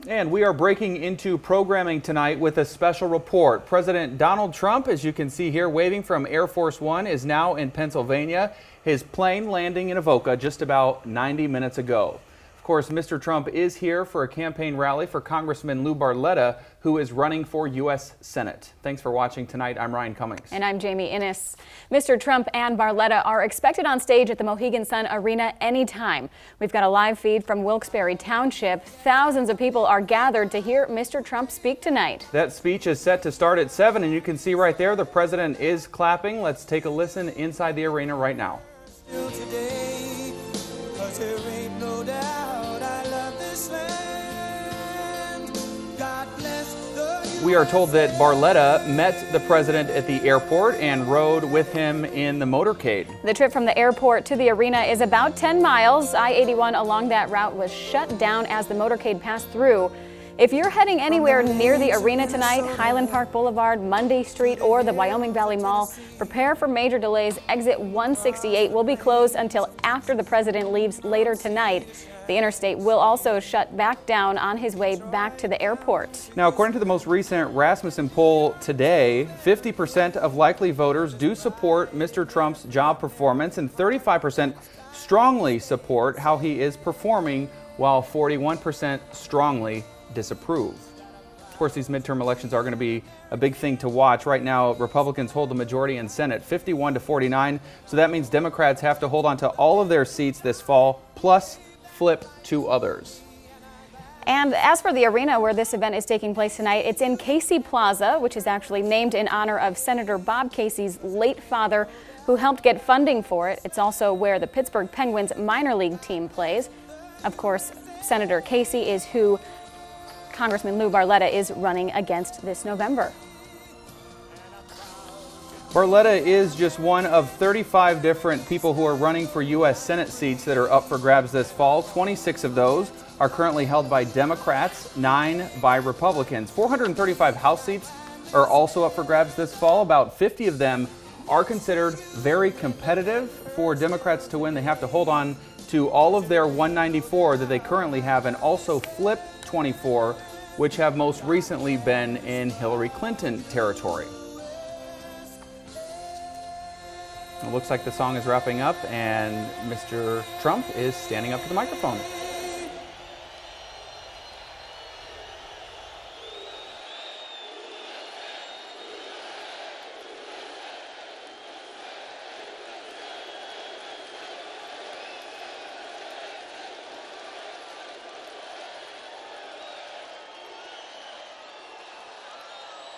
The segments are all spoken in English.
And we are breaking into programming tonight with a special report. President Donald Trump, as you can see here, waving from Air Force One, is now in Pennsylvania. His plane landing in Avoca just about 90 minutes ago. Of course, Mr. Trump is here for a campaign rally for Congressman Lou Barletta, who is running for U.S. Senate. Thanks for watching tonight. I'm Ryan Cummings. And I'm Jamie Innes. Mr. Trump and Barletta are expected on stage at the Mohegan Sun Arena anytime. We've got a live feed from Wilkes-Barre Township. Thousands of people are gathered to hear Mr. Trump speak tonight. That speech is set to start at 7, and you can see right there the president is clapping. Let's take a listen inside the arena right now. We are told that Barletta met the president at the airport and rode with him in the motorcade. The trip from the airport to the arena is about 10 miles. I-81 along that route was shut down as the motorcade passed through. If you're heading anywhere near the arena tonight, Highland Park Boulevard, Mundy Street, or the Wyoming Valley Mall, prepare for major delays. Exit 168 will be closed until after the president leaves later tonight. The interstate will also shut back down on his way back to the airport. Now, according to the most recent Rasmussen poll today, 50% of likely voters do support Mr. Trump's job performance, and 35% strongly support how he is performing, while 41% strongly disapprove. Of course, these midterm elections are going to be a big thing to watch. Right now, Republicans hold the majority in Senate, 51-49. So that means Democrats have to hold on to all of their seats this fall, plus flip to others. And as for the arena where this event is taking place tonight, it's in Casey Plaza, which is actually named in honor of Senator Bob Casey's late father, who helped get funding for it. It's also where the Pittsburgh Penguins minor league team plays. Of course, Senator Casey is who Congressman Lou Barletta is running against this November. Barletta is just one of 35 different people who are running for U.S. Senate seats that are up for grabs this fall. 26 of those are currently held by Democrats, 9 by Republicans. 435 House seats are also up for grabs this fall. About 50 of them are considered very competitive. For Democrats to win, they have to hold on to all of their 194 that they currently have and also flip 24, which have most recently been in Hillary Clinton territory. It looks like the song is wrapping up and Mr. Trump is standing up to the microphone.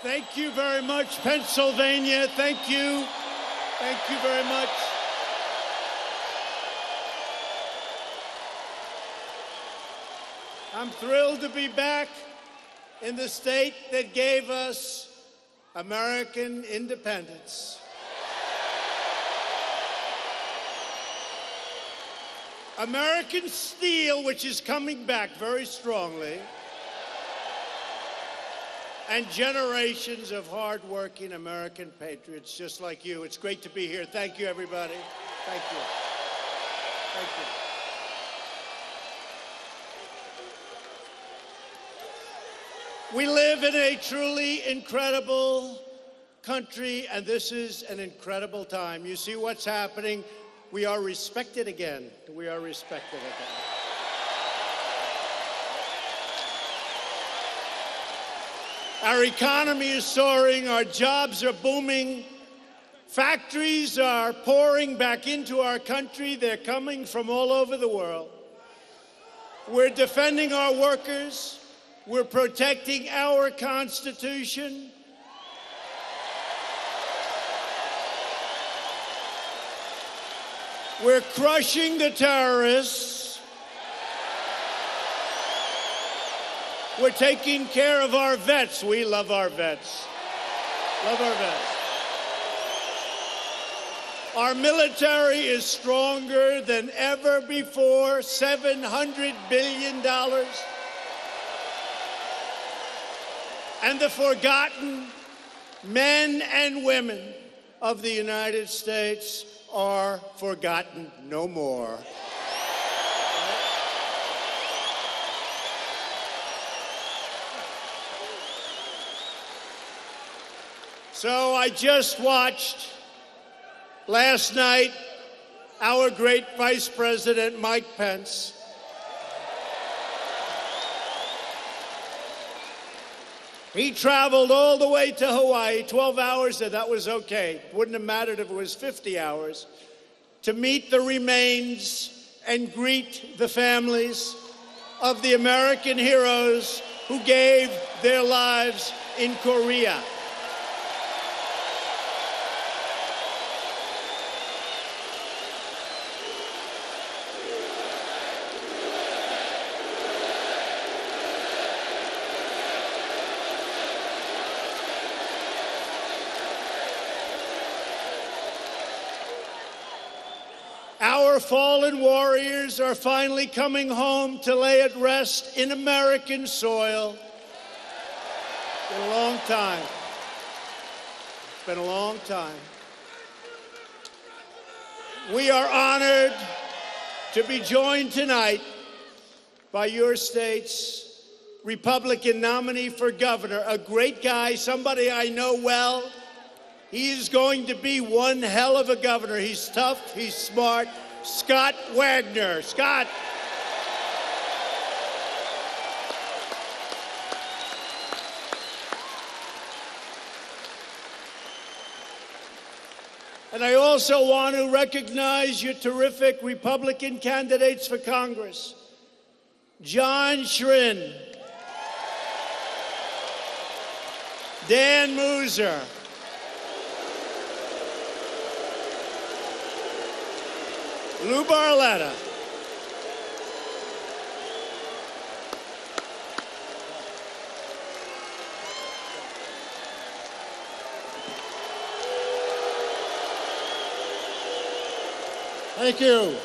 Thank you very much, Pennsylvania. Thank you. Thank you very much. I'm thrilled to be back in the state that gave us American independence. American steel, which is coming back very strongly, and generations of hard-working American patriots just like you. It's great to be here. Thank you, everybody. Thank you. Thank you. We live in a truly incredible country, and this is an incredible time. You see what's happening. We are respected again. We are respected again. Our economy is soaring, our jobs are booming, factories are pouring back into our country, they're coming from all over the world. We're defending our workers, we're protecting our Constitution. We're crushing the terrorists. We're taking care of our vets. We love our vets. Love our vets. Our military is stronger than ever before, $700 billion. And the forgotten men and women of the United States are forgotten no more. So I just watched last night our great Vice President Mike Pence he traveled all the way to Hawaii, 12 hours, and that was okay. Wouldn't have mattered if it was 50 hours, to meet the remains and greet the families of the American heroes who gave their lives in Korea. Our fallen warriors are finally coming home to lay at rest in American soil. It's been a long time. It's been a long time. We are honored to be joined tonight by your state's Republican nominee for governor, a great guy, somebody I know well. He is going to be one hell of a governor. He's tough, he's smart. Scott Wagner. Scott. And I also want to recognize your terrific Republican candidates for Congress. John Schrin, Dan Mooser, Lou Barletta, Thank you.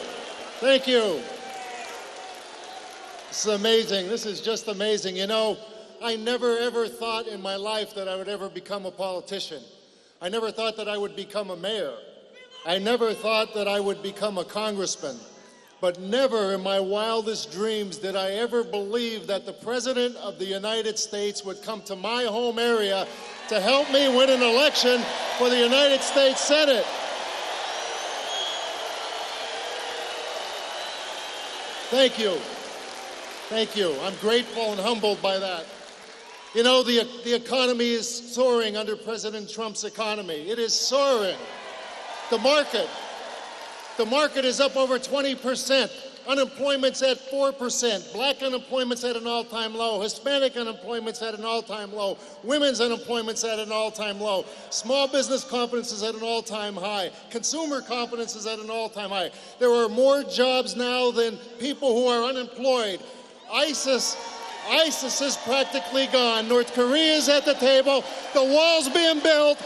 Thank you. This is amazing. This is just amazing. You know, I never ever thought in my life that I would ever become a politician. I never thought that I would become a mayor. I never thought that I would become a congressman. But never in my wildest dreams did I ever believe that the President of the United States would come to my home area to help me win an election for the United States Senate. Thank you. Thank you. I'm grateful and humbled by that. You know, the economy is soaring under President Trump's economy. It is soaring. The market is up over 20%. Unemployment's at 4%. Black unemployment's at an all-time low. Hispanic unemployment's at an all-time low. Women's unemployment's at an all-time low. Small business confidence is at an all-time high. Consumer confidence is at an all-time high. There are more jobs now than people who are unemployed. ISIS is practically gone. North Korea is at the table. The wall's being built.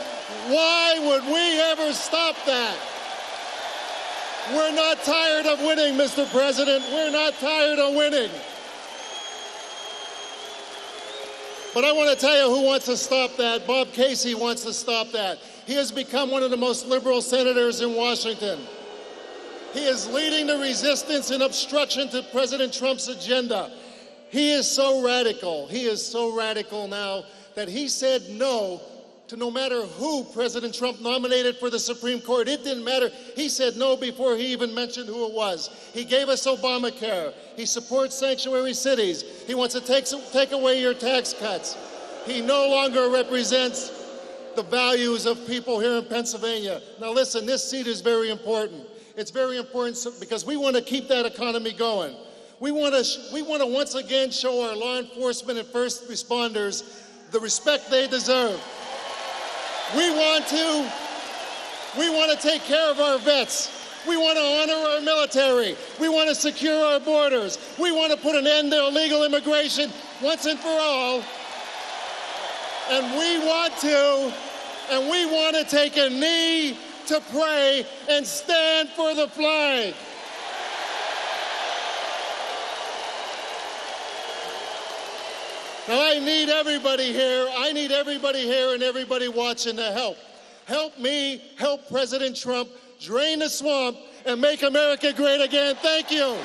Why would we ever stop that? We're not tired of winning, Mr. President. We're not tired of winning. But I want to tell you who wants to stop that. Bob Casey wants to stop that. He has become one of the most liberal senators in Washington. He is leading the resistance and obstruction to President Trump's agenda. He is so radical. He is so radical now that he said no to no matter who President Trump nominated for the Supreme Court. It didn't matter. He said no before he even mentioned who it was. He gave us Obamacare. He supports sanctuary cities. He wants to take away your tax cuts. He no longer represents the values of people here in Pennsylvania. Now listen, this seat is very important. It's very important because we want to keep that economy going. We want to once again show our law enforcement and first responders the respect they deserve. We want to take care of our vets. We want to honor our military. We want to secure our borders. We want to put an end to illegal immigration once and for all. And we want to take a knee to pray and stand for the flag. Now I need everybody here and everybody watching to help. Help me, help President Trump drain the swamp and make America great again. Thank you.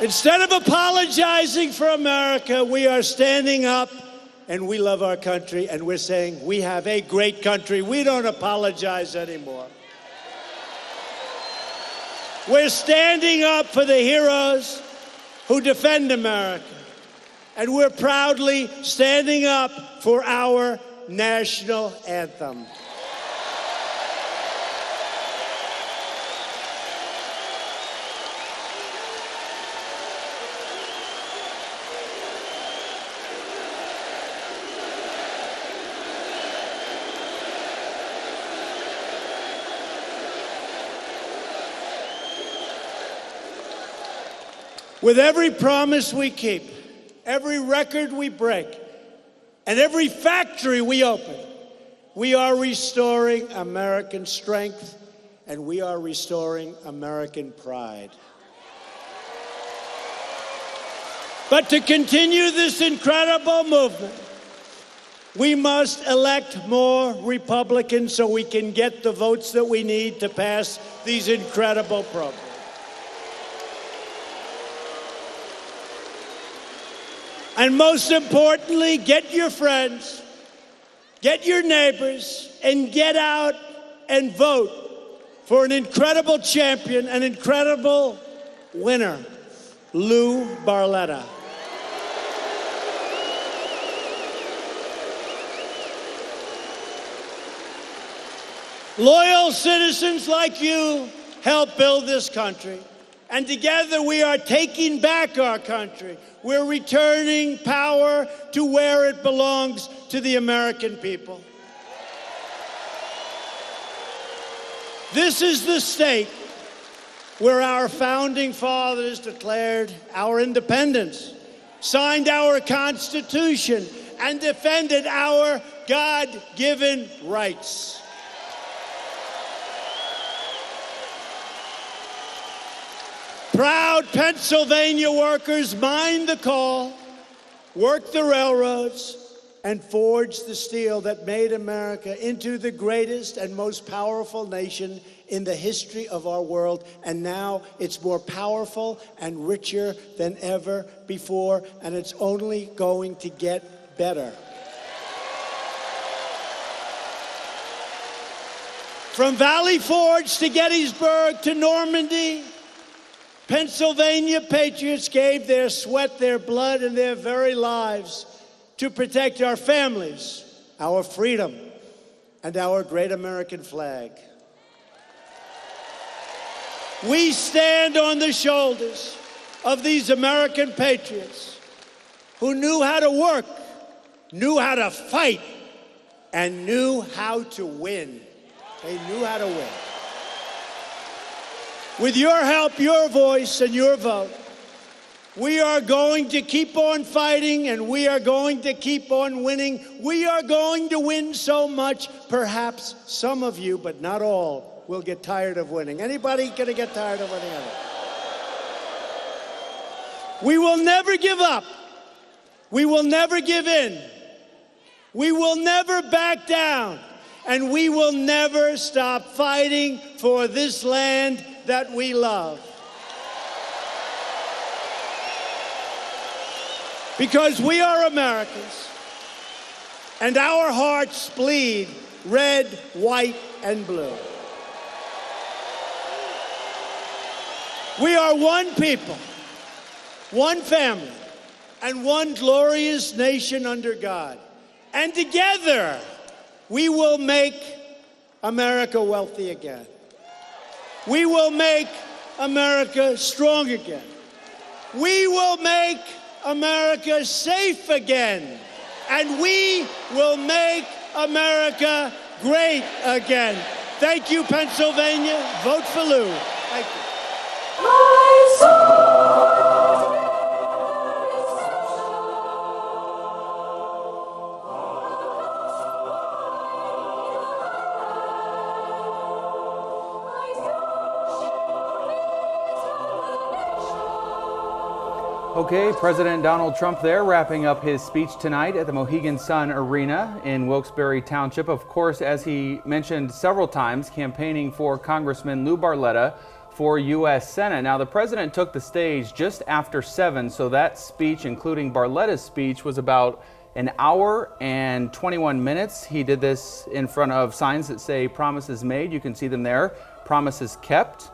Instead of apologizing for America, we are standing up and we love our country and we're saying we have a great country. We don't apologize anymore. We're standing up for the heroes who defend America. And we're proudly standing up for our national anthem. With every promise we keep, every record we break, and every factory we open, we are restoring American strength and we are restoring American pride. But to continue this incredible movement, we must elect more Republicans so we can get the votes that we need to pass these incredible programs. And most importantly, get your friends, get your neighbors, and get out and vote for an incredible champion, an incredible winner, Lou Barletta. Loyal citizens like you help build this country. And together we are taking back our country. We're returning power to where it belongs, to the American people. This is the state where our founding fathers declared our independence, signed our Constitution, and defended our God-given rights. Proud Pennsylvania workers mined the coal, worked the railroads, and forged the steel that made America into the greatest and most powerful nation in the history of our world. And now it's more powerful and richer than ever before, and it's only going to get better. From Valley Forge to Gettysburg to Normandy, Pennsylvania patriots gave their sweat, their blood, and their very lives to protect our families, our freedom, and our great American flag. We stand on the shoulders of these American patriots who knew how to work, knew how to fight, and knew how to win. They knew how to win. With your help, your voice, and your vote, we are going to keep on fighting and we are going to keep on winning. We are going to win so much, perhaps some of you, but not all, will get tired of winning. Anybody gonna get tired of winning? We will never give up. We will never give in. We will never back down. And we will never stop fighting for this land that we love. Because we are Americans, and our hearts bleed red, white, and blue. We are one people, one family, and one glorious nation under God. And together, we will make America wealthy again. We will make America strong again. We will make America safe again. And we will make America great again. Thank you, Pennsylvania. Vote for Lou. Thank you. My soul. Okay, President Donald Trump there wrapping up his speech tonight at the Mohegan Sun Arena in Wilkes-Barre Township. Of course, as he mentioned several times, campaigning for Congressman Lou Barletta for U.S. Senate. Now, the president took the stage just after 7, so that speech, including Barletta's speech, was about an hour and 21 minutes. He did this in front of signs that say promises made. You can see them there, promises kept.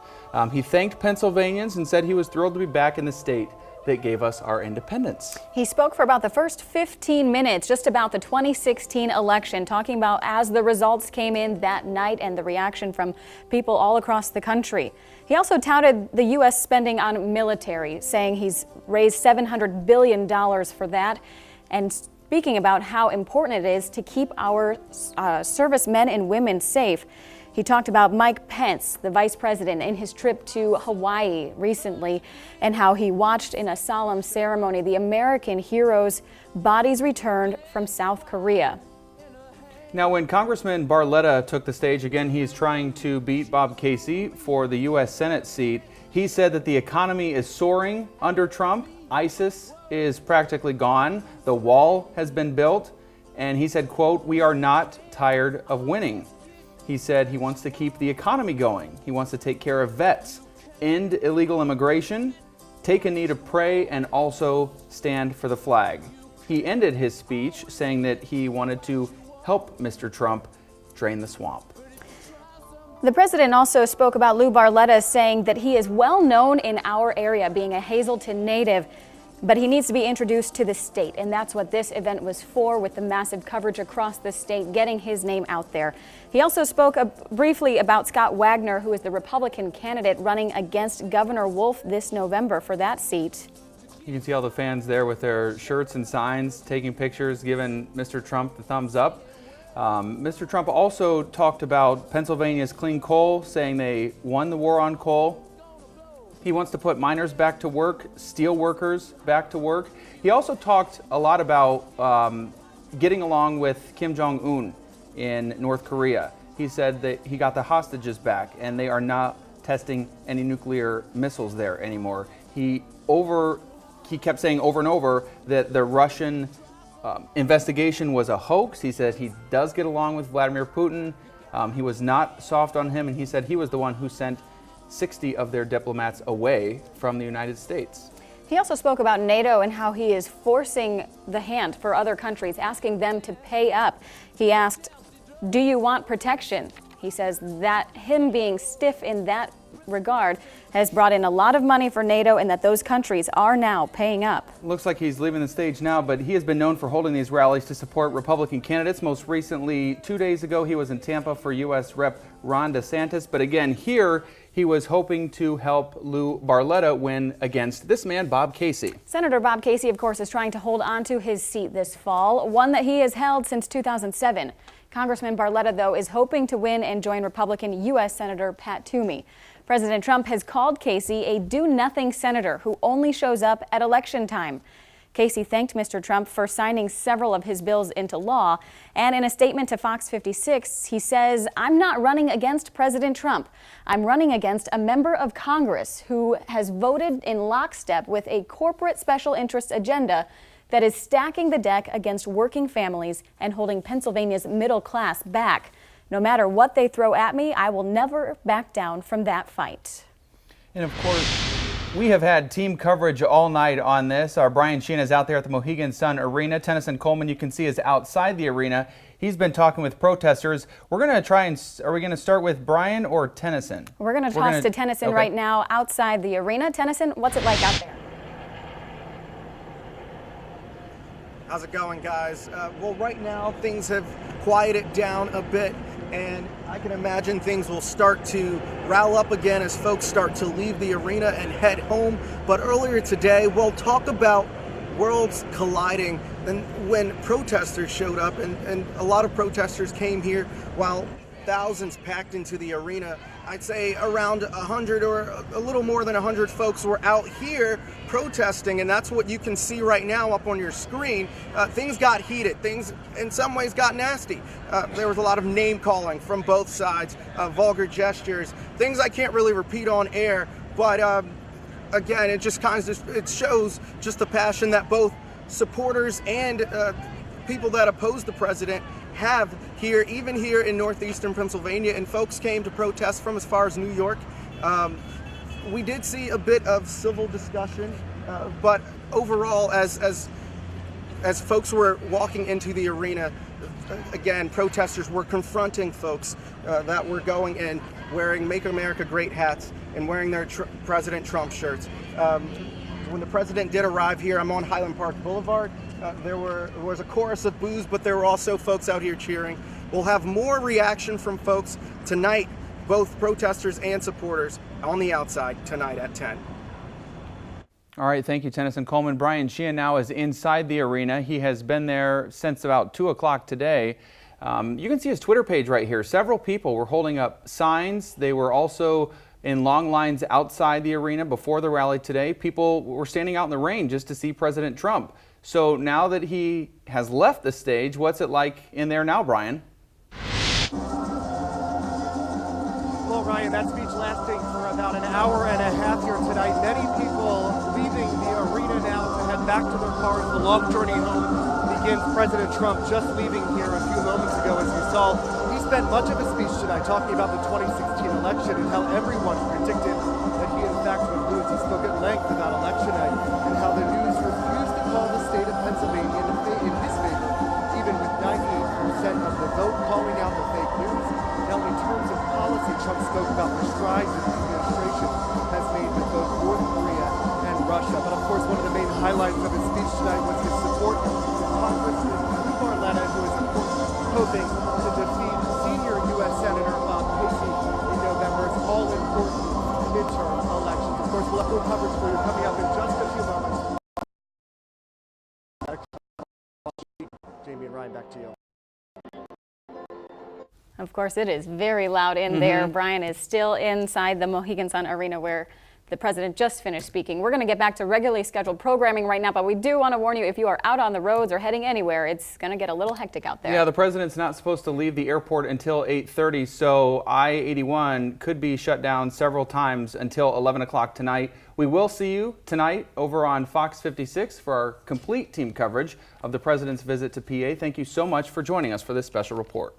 He thanked Pennsylvanians and said he was thrilled to be back in the state that gave us our independence. He spoke for about the first 15 minutes just about the 2016 election, talking about as the results came in that night and the reaction from people all across the country. He also touted the U.S. spending on military, saying he's raised $700 billion for that, and speaking about how important it is to keep our servicemen and women safe. He talked about Mike Pence, the vice president, in his trip to Hawaii recently, and how he watched in a solemn ceremony the American heroes' bodies returned from South Korea. Now, when Congressman Barletta took the stage again, he's trying to beat Bob Casey for the U.S. Senate seat. He said that the economy is soaring under Trump. ISIS is practically gone. The wall has been built. And he said, quote, "We are not tired of winning." He said he wants to keep the economy going. He wants to take care of vets, end illegal immigration, take a knee to pray, and also stand for the flag. He ended his speech saying that he wanted to help Mr. Trump drain the swamp. The president also spoke about Lou Barletta, saying that he is well known in our area, being a Hazleton native, but he needs to be introduced to the state, and that's what this event was for, with the massive coverage across the state, getting his name out there. He also spoke briefly about Scott Wagner, who is the Republican candidate running against Governor Wolf this November for that seat. You can see all the fans there with their shirts and signs, taking pictures, giving Mr. Trump the thumbs up. Mr. Trump also talked about Pennsylvania's clean coal, saying they won the war on coal. He wants to put miners back to work, steel workers back to work. He also talked a lot about getting along with Kim Jong-un in North Korea. He said that he got the hostages back and they are not testing any nuclear missiles there anymore. He kept saying over and over that the Russian investigation was a hoax. He said he does get along with Vladimir Putin. He was not soft on him, and he said he was the one who sent 60 of their diplomats away from the United States. He also spoke about NATO and how he is forcing the hand for other countries, asking them to pay up. He asked, "Do you want protection?" He says that him being stiff in that regard has brought in a lot of money for NATO, and that those countries are now paying up. Looks like he's leaving the stage now, but he has been known for holding these rallies to support Republican candidates. Most recently, 2 days ago, he was in Tampa for U.S. Rep. Ron DeSantis. But again, here he was hoping to help Lou Barletta win against this man, Bob Casey. Senator Bob Casey, of course, is trying to hold on to his seat this fall, one that he has held since 2007. Congressman Barletta, though, is hoping to win and join Republican U.S. Senator Pat Toomey. President Trump has called Casey a do-nothing senator who only shows up at election time. Casey thanked Mr. Trump for signing several of his bills into law, and in a statement to FOX56, he says, "I'm not running against President Trump. I'm running against a member of Congress who has voted in lockstep with a corporate special interest agenda that is stacking the deck against working families and holding Pennsylvania's middle class back. No matter what they throw at me, I will never back down from that fight." And of course, we have had team coverage all night on this. Our Brian Sheehan is out there at the Mohegan Sun Arena. Tennyson Coleman, you can see, is outside the arena. He's been talking with protesters. We're going to try and, are we going to start with Brian or Tennyson? We're going to toss to Tennyson right now outside the arena. Tennyson, what's it like out there? How's it going, guys? Well, right now things have quieted down a bit, and I can imagine things will start to rile up again as folks start to leave the arena and head home. But earlier today, we'll talk about worlds colliding and when protesters showed up, and a lot of protesters came here while thousands packed into the arena. I'd say around 100 or a little more than 100 folks were out here protesting, and that's what you can see right now up on your screen. Things got heated. Things in some ways got nasty. There was a lot of name calling from both sides, vulgar gestures, things I can't really repeat on air, but again, it just it shows just the passion that both supporters and people that oppose the president have here, even here in northeastern Pennsylvania, and folks came to protest from as far as New York. we did see a bit of civil discussion, but overall, as folks were walking into the arena, again, protesters were confronting folks that were going in wearing Make America Great hats and wearing their President Trump shirts. When the president did arrive here, I'm on Highland Park Boulevard. There was a chorus of boos, but there were also folks out here cheering. We'll have more reaction from folks tonight, both protesters and supporters, on the outside tonight at 10. All right, thank you, Tennyson Coleman. Brian Sheehan now is inside the arena. He has been there since about 2 o'clock today. You can see his Twitter page right here. Several people were holding up signs. They were also in long lines outside the arena before the rally today. People were standing out in the rain just to see President Trump. So now that he has left the stage, what's it like in there now, Brian? Well, Ryan, that speech lasting for about an hour and a half here tonight. Many people leaving the arena now to head back to their cars. The long journey home begins. President Trump just leaving here a few moments ago, as you saw. He spent much of his speech tonight talking about the 2016 election and how everyone predicted that he in fact would lose. He spoke at length about election night and how the news refused to call the state of Pennsylvania in his favor, even with 98% of the vote calling out the fake news. Now, in terms of policy, Trump spoke about the strides that the administration has made with both North Korea and Russia. But of course, one of the main highlights of his speech tonight was his support for Congressman Barletta, who is of course hoping to defeat senior U.S. Senator Bob Casey in November's all-important midterm elections. Of course, we'll have full coverage for you coming up in just a few moments. Jamie and Ryan, back to you. Of course, it is very loud in there. Brian is still inside the Mohegan Sun Arena where the president just finished speaking. We're going to get back to regularly scheduled programming right now, but we do want to warn you, if you are out on the roads or heading anywhere, it's going to get a little hectic out there. Yeah, the president's not supposed to leave the airport until 8:30, so I-81 could be shut down several times until 11 o'clock tonight. We will see you tonight over on Fox 56 for our complete team coverage of the president's visit to PA. Thank you so much for joining us for this special report.